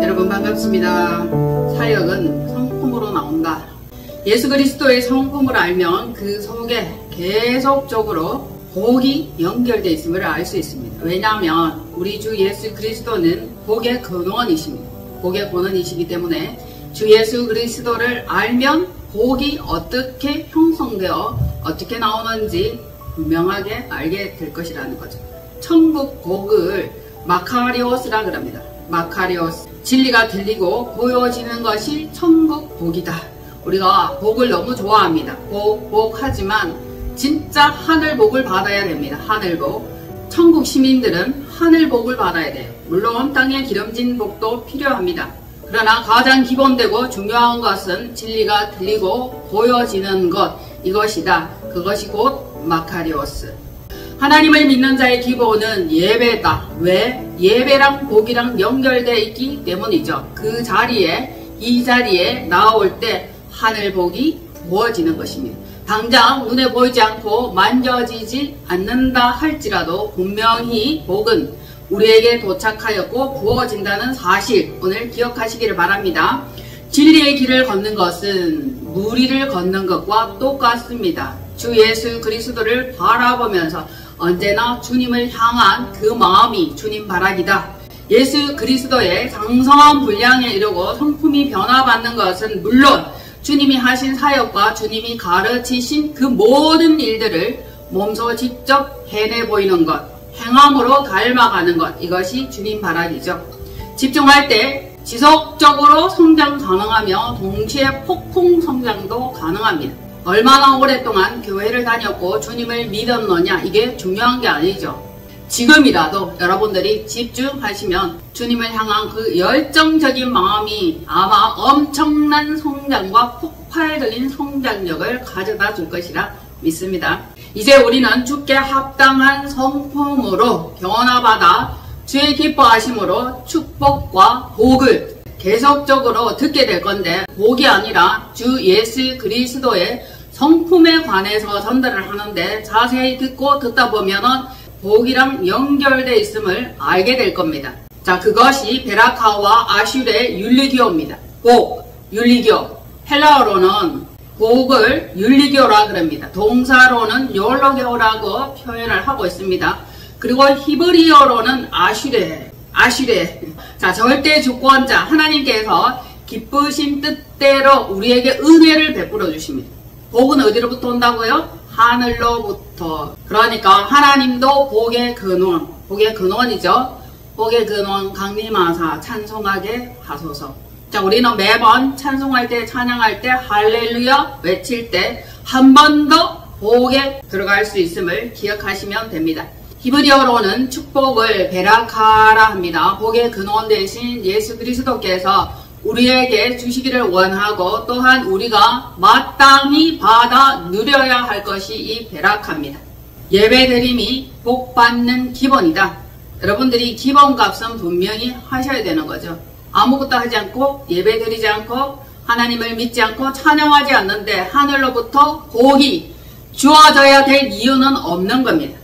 여러분 반갑습니다. 사역은 성품으로 나온다. 예수 그리스도의 성품을 알면 그 속에 계속적으로 복이 연결되어 있음을 알 수 있습니다. 왜냐하면 우리 주 예수 그리스도는 복의 근원이십니다. 복의 근원이시기 때문에 주 예수 그리스도를 알면 복이 어떻게 형성되어 어떻게 나오는지 분명하게 알게 될 것이라는 거죠. 천국 복을 마카리오스라 그럽니다. 마카리오스. 진리가 들리고 보여지는 것이 천국 복이다. 우리가 복을 너무 좋아합니다. 복하지만 진짜 하늘 복을 받아야 됩니다. 하늘 복. 천국 시민들은 하늘 복을 받아야 돼요. 물론 땅에 기름진 복도 필요합니다. 그러나 가장 기본되고 중요한 것은 진리가 들리고 보여지는 것, 이것이다. 그것이 곧 마카리오스. 하나님을 믿는 자의 기본은 예배다. 왜? 예배랑 복이랑 연결되어 있기 때문이죠. 그 자리에, 이 자리에 나올 때 하늘 복이 부어지는 것입니다. 당장 눈에 보이지 않고 만져지지 않는다 할지라도 분명히 복은 우리에게 도착하였고 부어진다는 사실, 오늘 기억하시기를 바랍니다. 진리의 길을 걷는 것은 무리를 걷는 것과 똑같습니다. 주 예수 그리스도를 바라보면서 언제나 주님을 향한 그 마음이 주님 바라기다. 예수 그리스도의 장성한 분량에 이르고 성품이 변화받는 것은 물론 주님이 하신 사역과 주님이 가르치신 그 모든 일들을 몸소 직접 해내 보이는 것, 행함으로 닮아가는 것, 이것이 주님 바라기죠. 집중할 때 지속적으로 성장 가능하며 동시에 폭풍 성장도 가능합니다. 얼마나 오랫동안 교회를 다녔고 주님을 믿었느냐, 이게 중요한 게 아니죠. 지금이라도 여러분들이 집중하시면 주님을 향한 그 열정적인 마음이 아마 엄청난 성장과 폭발적인 성장력을 가져다 줄 것이라 믿습니다. 이제 우리는 주께 합당한 성품으로 변화받아 주의 기뻐하심으로 축복과 복을 계속적으로 듣게 될 건데, 복이 아니라 주 예수 그리스도의 성품에 관해서 전달을 하는데 자세히 듣다 보면은 복이랑 연결되어 있음을 알게 될 겁니다. 자, 그것이 베라카와 아슐의 율리교입니다. 복, 율리교. 헬라어로는 복을 율리교라 그럽니다. 동사로는 욜로교라고 표현을 하고 있습니다. 그리고 히브리어로는 아슐레. 자, 절대 주권자 하나님께서 기쁘신 뜻대로 우리에게 은혜를 베풀어 주십니다. 복은 어디로부터 온다고요? 하늘로부터. 그러니까 하나님도 복의 근원, 복의 근원이죠. 복의 근원 강림하사 찬송하게 하소서. 자, 우리는 매번 찬송할 때, 찬양할 때, 할렐루야 외칠 때 한 번 더 복에 들어갈 수 있음을 기억하시면 됩니다. 히브리어로는 축복을 베라카라 합니다. 복의 근원 대신 예수 그리스도께서 우리에게 주시기를 원하고 또한 우리가 마땅히 받아 누려야 할 것이 이 베라카입니다. 예배드림이 복받는 기본이다. 여러분들이 기본값은 분명히 하셔야 되는 거죠. 아무것도 하지 않고 예배드리지 않고 하나님을 믿지 않고 찬양하지 않는데 하늘로부터 복이 주어져야 될 이유는 없는 겁니다.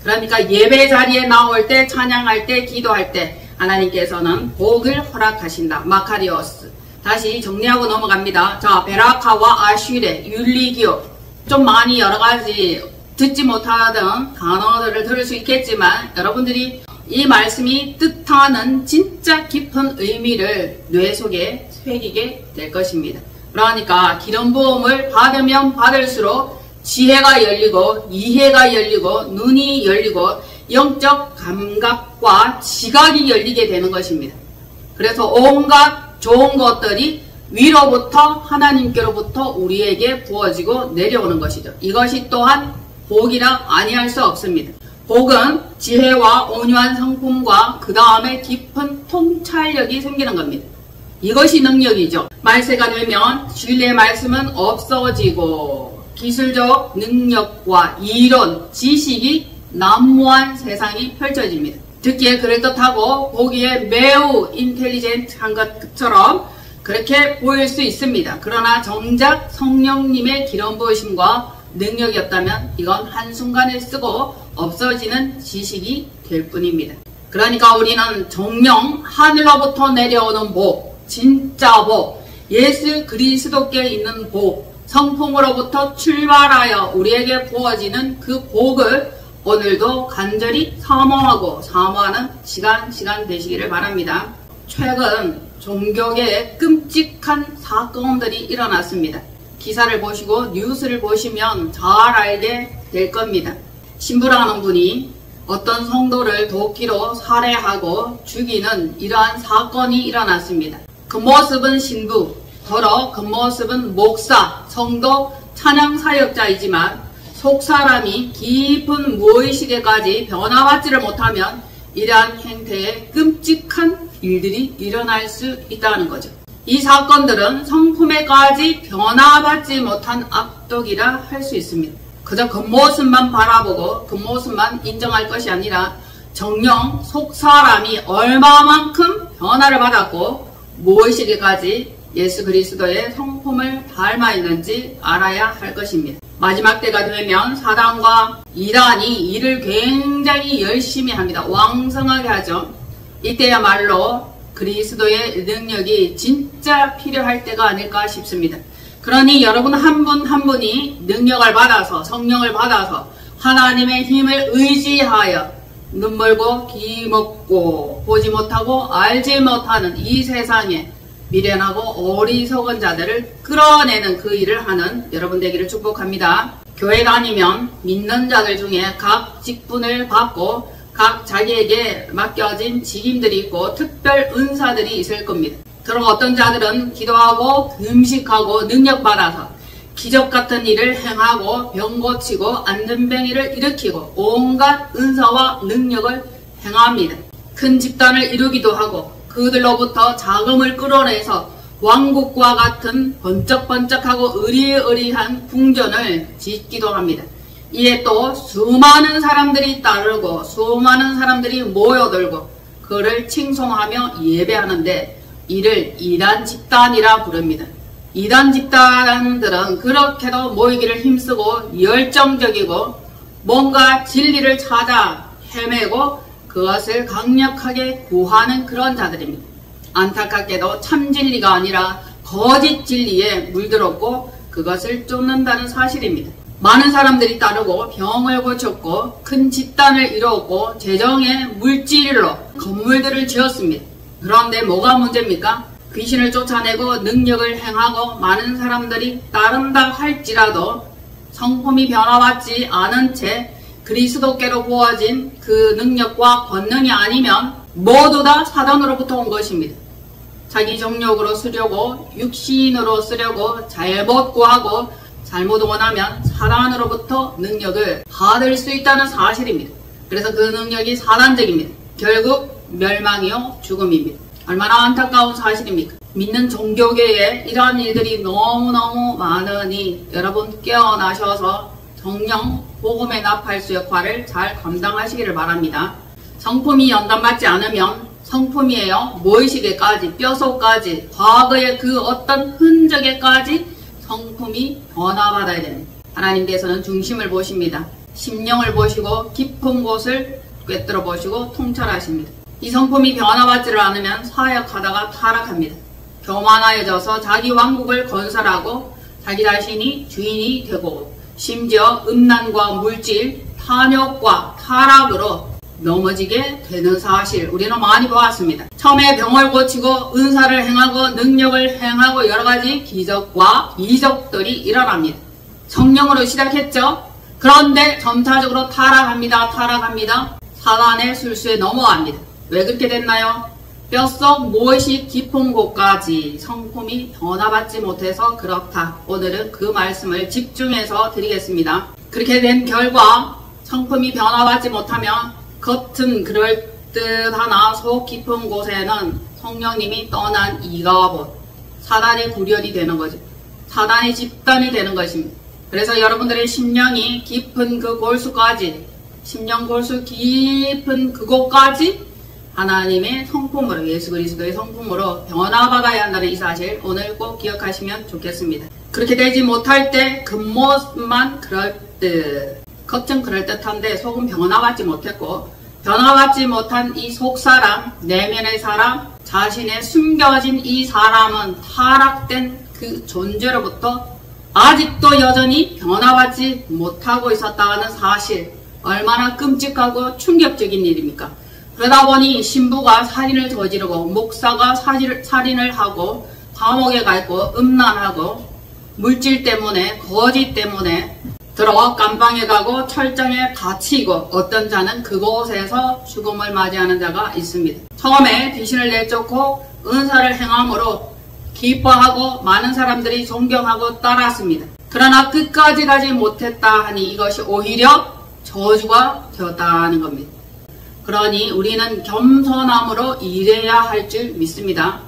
그러니까 예배 자리에 나올 때, 찬양할 때, 기도할 때 하나님께서는 복을 허락하신다. 마카리오스. 다시 정리하고 넘어갑니다. 자, 베라카와 아슐레, 율리교. 좀 많이 여러가지 듣지 못하던 단어들을 들을 수 있겠지만 여러분들이 이 말씀이 뜻하는 진짜 깊은 의미를 뇌 속에 새기게 될 것입니다. 그러니까 기름 부음을 받으면 받을수록 지혜가 열리고 이해가 열리고 눈이 열리고 영적 감각과 지각이 열리게 되는 것입니다. 그래서 온갖 좋은 것들이 위로부터 하나님께로부터 우리에게 부어지고 내려오는 것이죠. 이것이 또한 복이라 아니할 수 없습니다. 복은 지혜와 온유한 성품과 그 다음에 깊은 통찰력이 생기는 겁니다. 이것이 능력이죠. 말세가 되면 진리의 말씀은 없어지고 기술적 능력과 이론, 지식이 난무한 세상이 펼쳐집니다. 듣기에 그럴듯하고 보기에 매우 인텔리젠트한 것처럼 그렇게 보일 수 있습니다. 그러나 정작 성령님의 기름 부으심과 능력이 없다면 이건 한순간에 쓰고 없어지는 지식이 될 뿐입니다. 그러니까 우리는 정령 하늘로부터 내려오는 복, 진짜 복, 예수 그리스도께 있는 복, 성품으로부터 출발하여 우리에게 부어지는 그 복을 오늘도 간절히 사모하고 사모하는 시간 되시기를 바랍니다. 최근 종교계에 끔찍한 사건들이 일어났습니다. 기사를 보시고 뉴스를 보시면 잘 알게 될 겁니다. 신부라는 분이 어떤 성도를 도끼로 살해하고 죽이는 이러한 사건이 일어났습니다. 그 모습은 신부, 더러 그 모습은 목사, 성도, 찬양 사역자이지만 속사람이 깊은 무의식에까지 변화받지를 못하면 이러한 행태에 끔찍한 일들이 일어날 수 있다는 거죠. 이 사건들은 성품에까지 변화받지 못한 악독이라 할 수 있습니다. 그저 겉모습만 바라보고 겉모습만 인정할 것이 아니라 정녕 속사람이 얼마만큼 변화를 받았고 무의식에까지 예수 그리스도의 성품을 닮아 있는지 알아야 할 것입니다. 마지막 때가 되면 사단과 이단이 일을 굉장히 열심히 합니다. 왕성하게 하죠. 이때야말로 그리스도의 능력이 진짜 필요할 때가 아닐까 싶습니다. 그러니 여러분 한 분 한 분이 능력을 받아서 성령을 받아서 하나님의 힘을 의지하여 눈멀고 귀 먹고 보지 못하고 알지 못하는 이 세상에 미련하고 어리석은 자들을 끌어내는 그 일을 하는 여러분 되기를 축복합니다. 교회 다니면 믿는 자들 중에 각 직분을 받고 각 자기에게 맡겨진 직임들이 있고 특별 은사들이 있을 겁니다. 그리고 어떤 자들은 기도하고 금식하고 능력받아서 기적 같은 일을 행하고 병 고치고 안전병이를 일으키고 온갖 은사와 능력을 행합니다. 큰 집단을 이루기도 하고 그들로부터 자금을 끌어내서 왕국과 같은 번쩍번쩍하고 의리의리한 궁전을 짓기도 합니다. 이에 또 수많은 사람들이 따르고 수많은 사람들이 모여들고 그를 칭송하며 예배하는데 이를 이단 집단이라 부릅니다. 이단 집단들은 그렇게도 모이기를 힘쓰고 열정적이고 뭔가 진리를 찾아 헤매고 그것을 강력하게 구하는 그런 자들입니다. 안타깝게도 참 진리가 아니라 거짓 진리에 물들었고 그것을 쫓는다는 사실입니다. 많은 사람들이 따르고 병을 고쳤고 큰 집단을 이루었고 재정의 물질로 건물들을 지었습니다. 그런데 뭐가 문제입니까? 귀신을 쫓아내고 능력을 행하고 많은 사람들이 따른다 할지라도 성품이 변화받지 않은 채 그리스도께로 부어진 그 능력과 권능이 아니면 모두 다 사단으로부터 온 것입니다. 자기 정욕으로 쓰려고 육신으로 쓰려고 잘못 구하고 잘못 원하면 사단으로부터 능력을 받을 수 있다는 사실입니다. 그래서 그 능력이 사단적입니다. 결국 멸망이요 죽음입니다. 얼마나 안타까운 사실입니까? 믿는 종교계에 이러한 일들이 너무너무 많으니 여러분 깨어나셔서 정령 복음의 나팔수 역할을 잘 감당하시기를 바랍니다. 성품이 연단받지 않으면 성품이에요. 무의식에까지 뼛속까지 과거의 그 어떤 흔적에까지 성품이 변화받아야 됩니다. 하나님께서는 중심을 보십니다. 심령을 보시고 깊은 곳을 꿰뚫어 보시고 통찰하십니다. 이 성품이 변화받지를 않으면 사역하다가 타락합니다. 교만하여져서 자기 왕국을 건설하고 자기 자신이 주인이 되고 심지어 음란과 물질, 탐욕과 타락으로 넘어지게 되는 사실 우리는 많이 보았습니다. 처음에 병을 고치고 은사를 행하고 능력을 행하고 여러가지 기적과 이적들이 일어납니다. 성령으로 시작했죠. 그런데 점차적으로 타락합니다. 사단의 술수에 넘어갑니다. 왜 그렇게 됐나요? 뼛속 무의식 깊은 곳까지 성품이 변화받지 못해서 그렇다. 오늘은 그 말씀을 집중해서 드리겠습니다. 그렇게 된 결과 성품이 변화받지 못하면 겉은 그럴듯하나 속 깊은 곳에는 성령님이 떠난 이가봇, 사단의 구련이 되는 거죠. 사단의 집단이 되는 것입니다. 그래서 여러분들의 심령이 깊은 그 골수까지, 심령 골수 깊은 그곳까지 하나님의 성품으로, 예수 그리스도의 성품으로 변화받아야 한다는 이 사실 오늘 꼭 기억하시면 좋겠습니다. 그렇게 되지 못할 때 겉모습만 그럴듯, 겉은 그럴듯한데 속은 변화받지 못했고 변화받지 못한 이 속사람, 내면의 사람, 자신의 숨겨진 이 사람은 타락된 그 존재로부터 아직도 여전히 변화받지 못하고 있었다는 사실, 얼마나 끔찍하고 충격적인 일입니까? 그러다 보니 신부가 살인을 저지르고 목사가 살인을 하고 감옥에 가 있고 음란하고 물질 때문에 거짓 때문에 들어와 깜빵에 가고 철장에 갇히고 어떤 자는 그곳에서 죽음을 맞이하는 자가 있습니다. 처음에 귀신을 내쫓고 은사를 행함으로 기뻐하고 많은 사람들이 존경하고 따랐습니다. 그러나 끝까지 가지 못했다 하니 이것이 오히려 저주가 되었다는 겁니다. 그러니 우리는 겸손함으로 일해야 할 줄 믿습니다.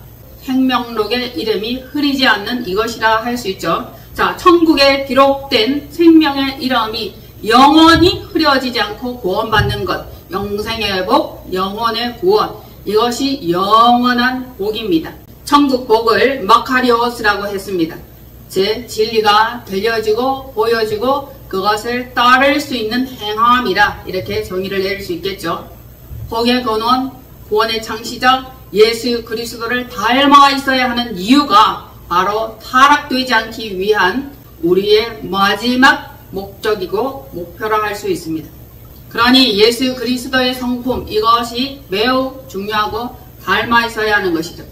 생명록의 이름이 흐리지 않는 이것이라 할 수 있죠. 자, 천국에 기록된 생명의 이름이 영원히 흐려지지 않고 구원받는 것, 영생의 복, 영혼의 구원, 이것이 영원한 복입니다. 천국 복을 마카리오스라고 했습니다. 즉 진리가 들려지고 보여지고 그것을 따를 수 있는 행함이라 이렇게 정의를 내릴 수 있겠죠. 복의 근원, 구원의 창시자 예수 그리스도를 닮아 있어야 하는 이유가 바로 타락되지 않기 위한 우리의 마지막 목적이고 목표라 할 수 있습니다. 그러니 예수 그리스도의 성품, 이것이 매우 중요하고 닮아 있어야 하는 것이죠.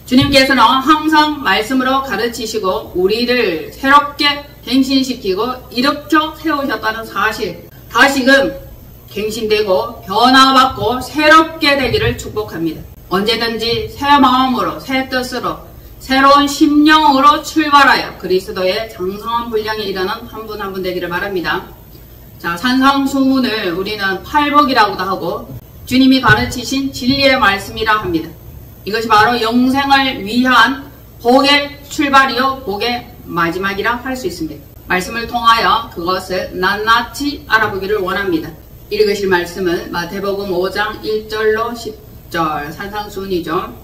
주님께서는 항상 말씀으로 가르치시고 우리를 새롭게 갱신시키고 일으켜 세우셨다는 사실, 다시금 갱신되고 변화받고 새롭게 되기를 축복합니다. 언제든지 새 마음으로, 새 뜻으로, 새로운 심령으로 출발하여 그리스도의 장성한 분량에 이르는 한 분 한 분 되기를 바랍니다. 자, 산상수훈을 우리는 팔복이라고도 하고 주님이 가르치신 진리의 말씀이라 합니다. 이것이 바로 영생을 위한 복의 출발이요 복의 마지막이라 할 수 있습니다. 말씀을 통하여 그것을 낱낱이 알아보기를 원합니다. 읽으실 말씀은 마태복음 5장 1절로 10절 산상수훈이죠.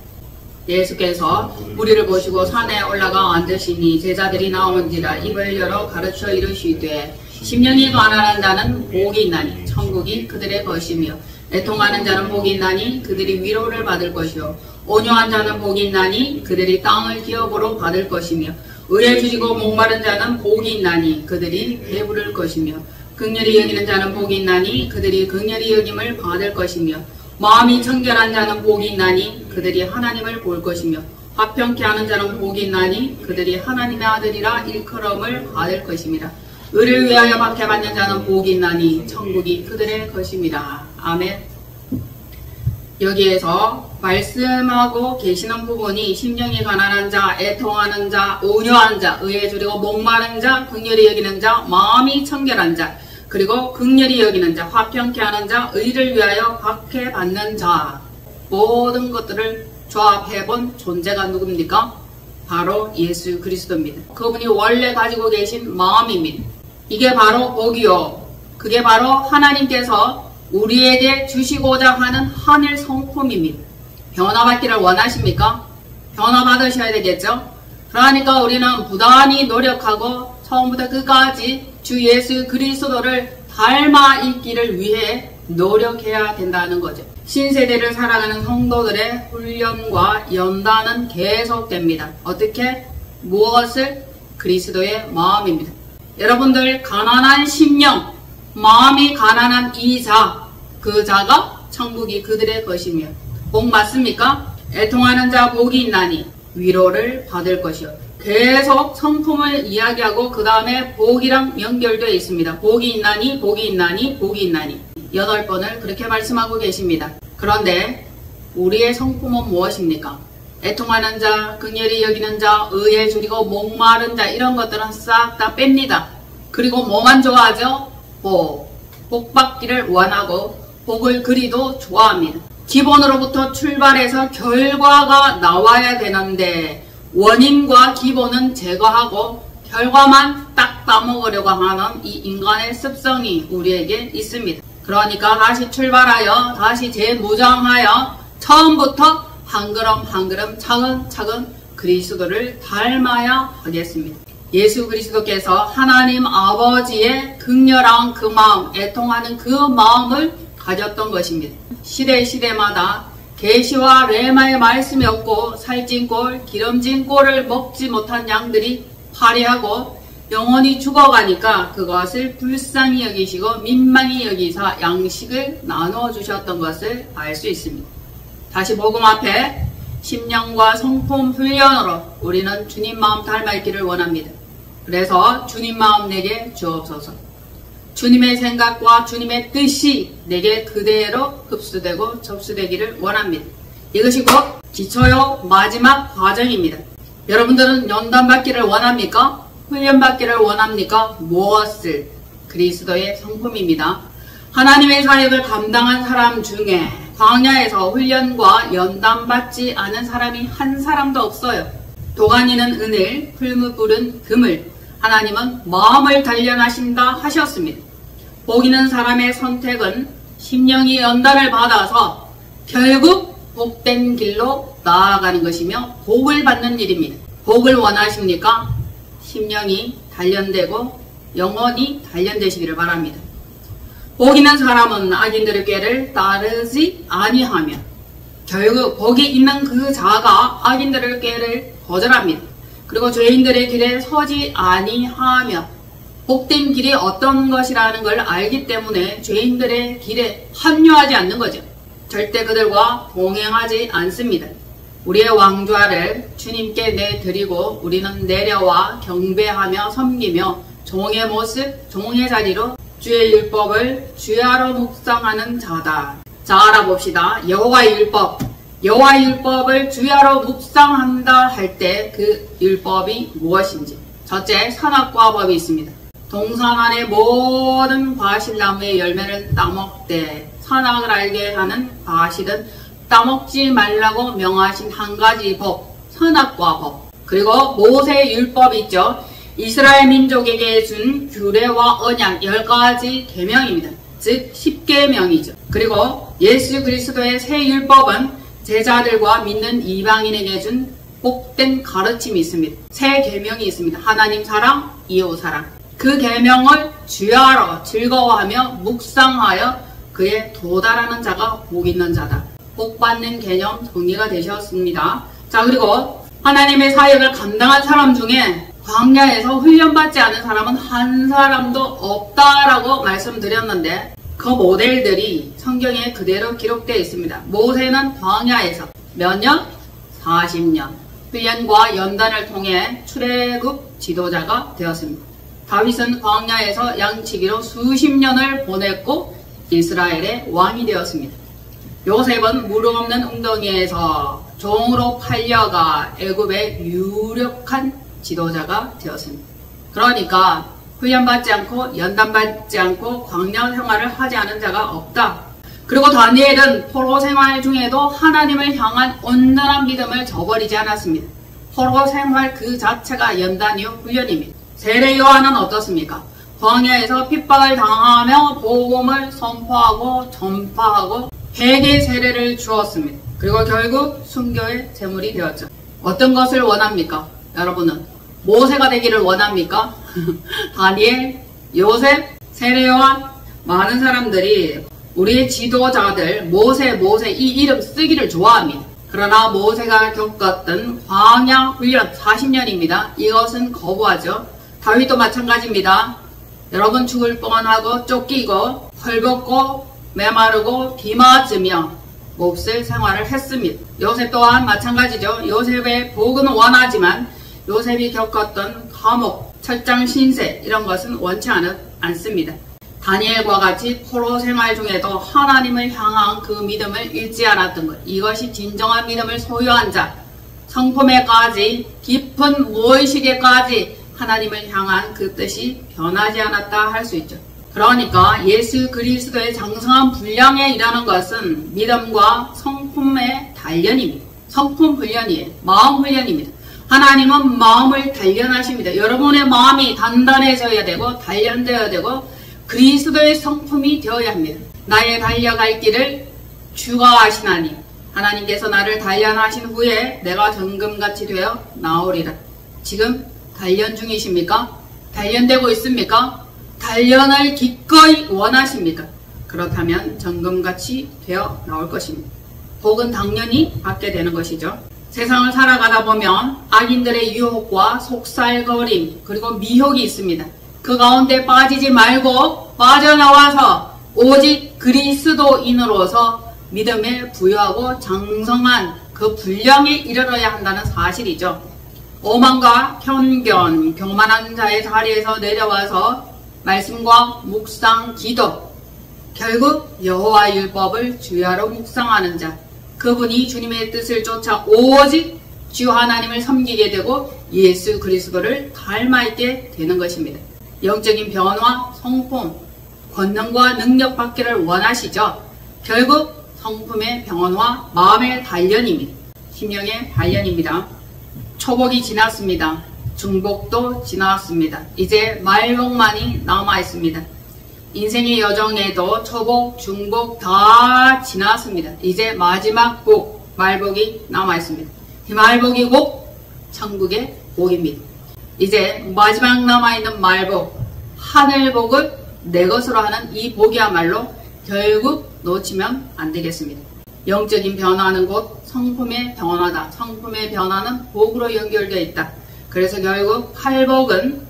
예수께서 무리를 보시고 산에 올라가 앉으시니 제자들이 나온지라 입을 열어 가르쳐 이르시되 심령이 가난한 자는 복이 있나니 천국이 그들의 것이며 애통하는 자는 복이 있나니 그들이 위로를 받을 것이요 온유한 자는 복이 있나니 그들이 땅을 기업으로 받을 것이며 의에 줄이고 목마른 자는 복이 있나니 그들이 배부를 것이며 긍휼히 여기는 자는 복이 있나니 그들이 긍휼히 여김을 받을 것이며 마음이 청결한 자는 복이 있나니 그들이 하나님을 볼 것이며 화평케 하는 자는 복이 있나니 그들이 하나님의 아들이라 일컬음을 받을 것입니다. 의를 위하여 박해받는 자는 복이 있나니 천국이 그들의 것입니다. 아멘. 여기에서 말씀하고 계시는 부분이 심령이 가난한 자, 애통하는 자, 온유한 자, 의에 줄이고 목마른 자, 긍휼히 여기는 자, 마음이 청결한 자, 그리고 긍휼히 여기는 자, 화평케 하는 자, 의를 위하여 박해받는 자, 모든 것들을 조합해본 존재가 누굽니까? 바로 예수 그리스도입니다. 그분이 원래 가지고 계신 마음입니다. 이게 바로 복이요, 그게 바로 하나님께서 우리에게 주시고자 하는 하늘 성품입니다. 변화받기를 원하십니까? 변화받으셔야 되겠죠? 그러니까 우리는 부단히 노력하고 처음부터 끝까지 주 예수 그리스도를 닮아 있기를 위해 노력해야 된다는 거죠. 신세대를 살아가는 성도들의 훈련과 연단은 계속됩니다. 어떻게? 무엇을? 그리스도의 마음입니다. 여러분들 가난한 심령, 마음이 가난한 이 자, 그 자가 천국이 그들의 것이며 복 맞습니까? 애통하는 자 복이 있나니 위로를 받을 것이요. 계속 성품을 이야기하고 그 다음에 복이랑 연결되어 있습니다. 복이 있나니 복이 있나니 복이 있나니 8번을 그렇게 말씀하고 계십니다. 그런데 우리의 성품은 무엇입니까? 애통하는 자, 긍휼히 여기는 자, 의에 줄이고 목마른 자, 이런 것들은 싹 다 뺍니다. 그리고 뭐만 좋아하죠? 복 받기를 원하고 복을 그리도 좋아합니다. 기본으로부터 출발해서 결과가 나와야 되는데 원인과 기본은 제거하고 결과만 딱 따먹으려고 하는 이 인간의 습성이 우리에게 있습니다. 그러니까 다시 출발하여 다시 재무장하여 처음부터 한 걸음 한 걸음 차근차근 그리스도를 닮아야 하겠습니다. 예수 그리스도께서 하나님 아버지의 극렬한 그 마음, 애통하는 그 마음을 가졌던 것입니다. 시대마다 계시와 레마의 말씀이 없고 살찐 꼴, 기름진 꼴을 먹지 못한 양들이 파리하고 영원히 죽어가니까 그것을 불쌍히 여기시고 민망히 여기사 양식을 나누어 주셨던 것을 알 수 있습니다. 다시 복음 앞에 심령과 성품 훈련으로 우리는 주님 마음 닮아있기를 원합니다. 그래서 주님 마음 내게 주옵소서. 주님의 생각과 주님의 뜻이 내게 그대로 흡수되고 접수되기를 원합니다. 이것이 곧 기초요 마지막 과정입니다. 여러분들은 연단받기를 원합니까? 훈련받기를 원합니까? 무엇을? 그리스도의 성품입니다. 하나님의 사역을 감당한 사람 중에 광야에서 훈련과 연단받지 않은 사람이 한 사람도 없어요. 도가니는 은을, 풀무불은 금을, 하나님은 마음을 단련하신다 하셨습니다. 복 있는 사람의 선택은 심령이 연단을 받아서 결국 복된 길로 나아가는 것이며 복을 받는 일입니다. 복을 원하십니까? 심령이 단련되고 영원히 단련되시기를 바랍니다. 복 있는 사람은 악인들의 꾀를 따르지 아니하며 결국 복이 있는 그 자가 악인들의 꾀를 거절합니다. 그리고 죄인들의 길에 서지 아니하며 복된 길이 어떤 것이라는 걸 알기 때문에 죄인들의 길에 합류하지 않는 거죠. 절대 그들과 동행하지 않습니다. 우리의 왕좌를 주님께 내드리고 우리는 내려와 경배하며 섬기며 종의 모습, 종의 자리로 주의 율법을 주야로 묵상하는 자다. 자, 알아봅시다. 여호와의 율법. 여호와의 율법을 주야로 묵상한다 할 때 그 율법이 무엇인지. 첫째, 선악과 법이 있습니다. 동산 안의 모든 과실나무의 열매를 따먹되 선악을 알게 하는 과실은 따먹지 말라고 명하신 한 가지 법, 선악과 법. 그리고 모세의 율법이 있죠. 이스라엘 민족에게 준 규례와 언약 10가지 계명입니다. 즉 10계명이죠. 그리고 예수 그리스도의 새 율법은 제자들과 믿는 이방인에게 준 복된 가르침이 있습니다. 새 계명이 있습니다. 하나님 사랑, 이웃 사랑. 그 계명을 주야로 즐거워하며 묵상하여 그에 도달하는 자가 복 있는 자다. 복받는 개념 정리가 되셨습니다. 자, 그리고 하나님의 사역을 감당한 사람 중에 광야에서 훈련받지 않은 사람은 한 사람도 없다라고 말씀드렸는데 그 모델들이 성경에 그대로 기록되어 있습니다. 모세는 광야에서 몇 년? 40년 훈련과 연단을 통해 출애굽 지도자가 되었습니다. 다윗은 광야에서 양치기로 수십 년을 보냈고 이스라엘의 왕이 되었습니다. 요셉은 무릎 없는 웅덩이에서 종으로 팔려가 애굽의 유력한 지도자가 되었습니다. 그러니까 훈련받지 않고 연단받지 않고 광야 생활을 하지 않은 자가 없다. 그리고 다니엘은 포로 생활 중에도 하나님을 향한 온전한 믿음을 저버리지 않았습니다. 포로 생활 그 자체가 연단이요 훈련입니다. 세례 요한은 어떻습니까? 광야에서 핍박을 당하며 복음을 선포하고 전파하고 회개 세례를 주었습니다. 그리고 결국 순교의 제물이 되었죠. 어떤 것을 원합니까? 여러분은 모세가 되기를 원합니까? 다니엘, 요셉, 세례 요한, 많은 사람들이 우리의 지도자들 모세 이 이름 쓰기를 좋아합니다. 그러나 모세가 겪었던 광야 훈련 40년입니다. 이것은 거부하죠. 다윗도 마찬가지입니다. 여러분 죽을 뻔하고 쫓기고 헐벗고 메마르고 비 맞으며 몹쓸 생활을 했습니다. 요셉 또한 마찬가지죠. 요셉의 복은 원하지만 요셉이 겪었던 감옥, 철장 신세 이런 것은 원치 않습니다. 다니엘과 같이 포로 생활 중에도 하나님을 향한 그 믿음을 잃지 않았던 것, 이것이 진정한 믿음을 소유한 자, 성품에까지 깊은 무의식에까지 하나님을 향한 그 뜻이 변하지 않았다 할 수 있죠. 그러니까 예수 그리스도의 장성한 분량에 이르는 것은 믿음과 성품의 단련입니다. 성품 훈련이에요. 마음 훈련입니다. 하나님은 마음을 단련하십니다. 여러분의 마음이 단단해져야 되고 단련되어야 되고 그리스도의 성품이 되어야 합니다. 나의 달려갈 길을 주가 아시나니 하나님께서 나를 단련하신 후에 내가 정금같이 되어 나오리라. 지금 단련 중이십니까? 단련되고 있습니까? 단련을 기꺼이 원하십니까? 그렇다면 정금같이 되어 나올 것입니다. 복은 당연히 받게 되는 것이죠. 세상을 살아가다 보면 악인들의 유혹과 속살거림 그리고 미혹이 있습니다. 그 가운데 빠지지 말고 빠져나와서 오직 그리스도인으로서 믿음에 부유하고 장성한 그 분량에 이르러야 한다는 사실이죠. 오만과 편견, 교만한 자의 자리에서 내려와서 말씀과 묵상, 기도, 결국 여호와 율법을 주야로 묵상하는 자, 그분이 주님의 뜻을 쫓아 오직 주 하나님을 섬기게 되고 예수 그리스도를 닮아있게 되는 것입니다. 영적인 변화, 성품, 권능과 능력 받기를 원하시죠. 결국 성품의 변화, 마음의 단련입니다. 심령의 단련입니다. 초복이 지났습니다. 중복도 지났습니다. 이제 말복만이 남아있습니다. 인생의 여정에도 초복, 중복 다 지났습니다. 이제 마지막 복, 말복이 남아있습니다. 이 말복이 곧 천국의 복입니다. 이제 마지막 남아있는 말복, 하늘복을 내 것으로 하는 이 복이야말로 결국 놓치면 안 되겠습니다. 영적인 변화는 곧 성품의 변화다. 성품의 변화는 복으로 연결되어 있다. 그래서 결국 팔복은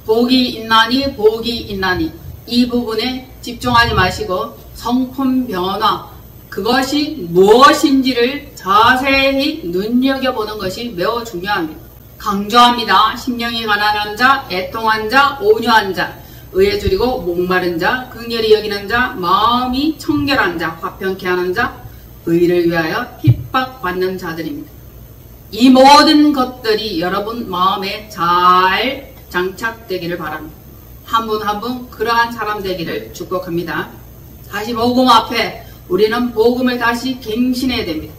복이 있나니 복이 있나니 이 부분에 집중하지 마시고 성품 변화, 그것이 무엇인지를 자세히 눈여겨보는 것이 매우 중요합니다. 강조합니다. 심령이 가난한 자, 애통한 자, 온유한 자, 의에 줄이고 목마른 자, 긍휼히 여기는 자, 마음이 청결한 자, 화평케 하는 자, 의를 위하여 핍박받는 자들입니다. 이 모든 것들이 여러분 마음에 잘 장착되기를 바랍니다. 한 분 한 분 그러한 사람 되기를 축복합니다. 다시 복음 앞에 우리는 복음을 다시 갱신해야 됩니다.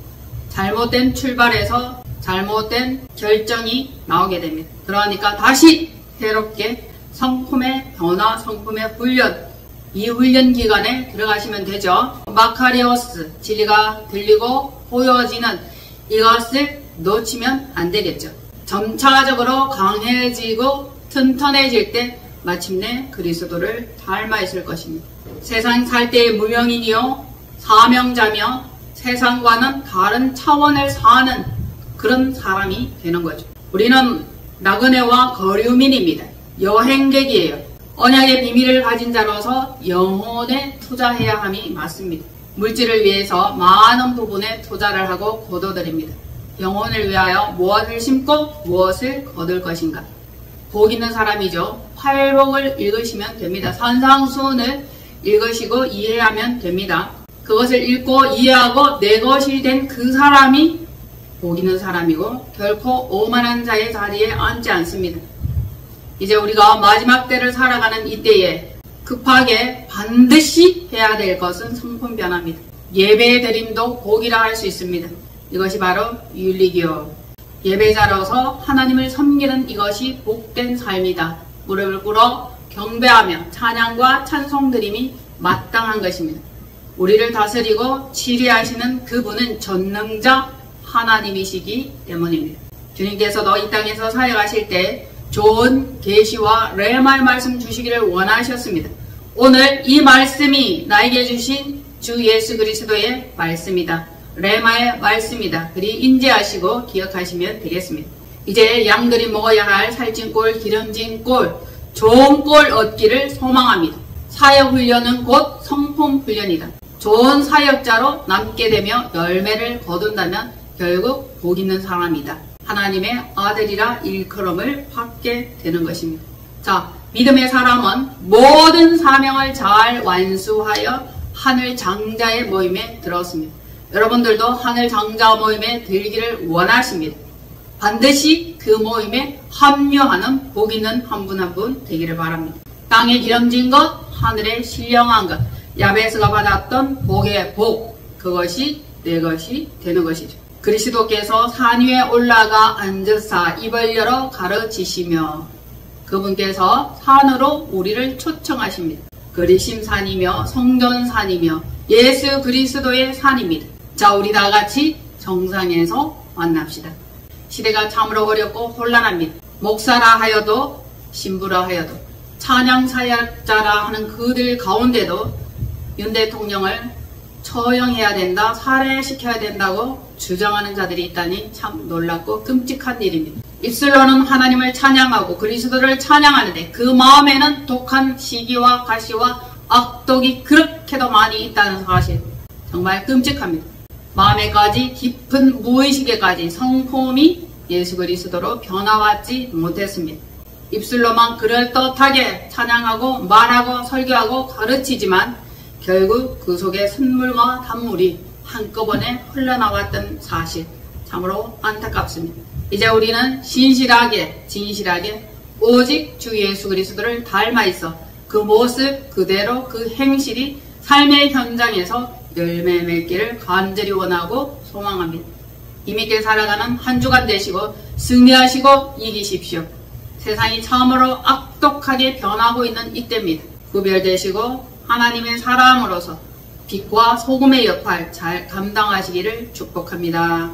잘못된 출발에서 잘못된 결정이 나오게 됩니다. 그러니까 다시 새롭게 성품의 변화, 성품의 훈련, 이 훈련 기간에 들어가시면 되죠. 마카리오스, 진리가 들리고 보여지는 이것을 놓치면 안 되겠죠. 점차적으로 강해지고 튼튼해질 때 마침내 그리스도를 닮아 있을 것입니다. 세상 살 때의 무명인이요 사명자며 세상과는 다른 차원을 사는 그런 사람이 되는 거죠. 우리는 나그네와 거류민입니다. 여행객이에요. 언약의 비밀을 가진 자로서 영혼에 투자해야 함이 맞습니다. 물질을 위해서 많은 부분에 투자를 하고 거둬들입니다. 영혼을 위하여 무엇을 심고 무엇을 거둘 것인가. 복 있는 사람이죠. 팔복을 읽으시면 됩니다. 산상수훈을 읽으시고 이해하면 됩니다. 그것을 읽고 이해하고 내 것이 된 그 사람이 복 있는 사람이고 결코 오만한 자의 자리에 앉지 않습니다. 이제 우리가 마지막 때를 살아가는 이때에 급하게 반드시 해야 될 것은 성품 변화입니다. 예배의 드림도 복이라 할 수 있습니다. 이것이 바로 윤리기요. 예배자로서 하나님을 섬기는 이것이 복된 삶이다. 무릎을 꿇어 경배하며 찬양과 찬송 드림이 마땅한 것입니다. 우리를 다스리고 치리하시는 그분은 전능자 하나님이시기 때문입니다. 주님께서도 이 땅에서 사역하실 때 좋은 계시와 레마의 말씀 주시기를 원하셨습니다. 오늘 이 말씀이 나에게 주신 주 예수 그리스도의 말씀이다. 레마의 말씀이다. 그리 인지하시고 기억하시면 되겠습니다. 이제 양들이 먹어야 할 살찐 꼴, 기름진 꼴, 좋은 꼴 얻기를 소망합니다. 사역훈련은 곧 성품훈련이다. 좋은 사역자로 남게 되며 열매를 거둔다면 결국 복 있는 사람이다. 하나님의 아들이라 일컬음을 받게 되는 것입니다. 자, 믿음의 사람은 모든 사명을 잘 완수하여 하늘 장자의 모임에 들었습니다. 여러분들도 하늘 장자 모임에 들기를 원하십니다. 반드시 그 모임에 합류하는 복 있는 한 분 한 분 되기를 바랍니다. 땅에 기름진 것, 하늘에 신령한 것, 야베스가 받았던 복의 복, 그것이 내 것이 되는 것이죠. 그리스도께서 산 위에 올라가 앉으사 입을 열어 가르치시며 그분께서 산으로 우리를 초청하십니다. 그리심산이며 성전산이며 예수 그리스도의 산입니다. 자, 우리 다 같이 정상에서 만납시다. 시대가 참으로 어렵고 혼란합니다. 목사라 하여도 신부라 하여도 찬양 사역자라 하는 그들 가운데도 윤 대통령을 처형해야 된다, 살해시켜야 된다고 주장하는 자들이 있다니 참 놀랍고 끔찍한 일입니다. 입술로는 하나님을 찬양하고 그리스도를 찬양하는데 그 마음에는 독한 시기와 가시와 악독이 그렇게도 많이 있다는 사실, 정말 끔찍합니다. 마음에까지 깊은 무의식에까지 성품이 예수 그리스도로 변화받지 못했습니다. 입술로만 그럴듯하게 찬양하고 말하고 설교하고 가르치지만 결국 그 속에 선물과 단물이 한꺼번에 흘러나왔던 사실, 참으로 안타깝습니다. 이제 우리는 진실하게 오직 주 예수 그리스도를 닮아 있어 그 모습 그대로 그 행실이 삶의 현장에서 열매 맺기를 간절히 원하고 소망합니다. 힘있게 살아가는 한 주간 되시고 승리하시고 이기십시오. 세상이 참으로 악독하게 변하고 있는 이때입니다. 구별되시고 하나님의 사람으로서 빛과 소금의 역할 잘 감당하시기를 축복합니다.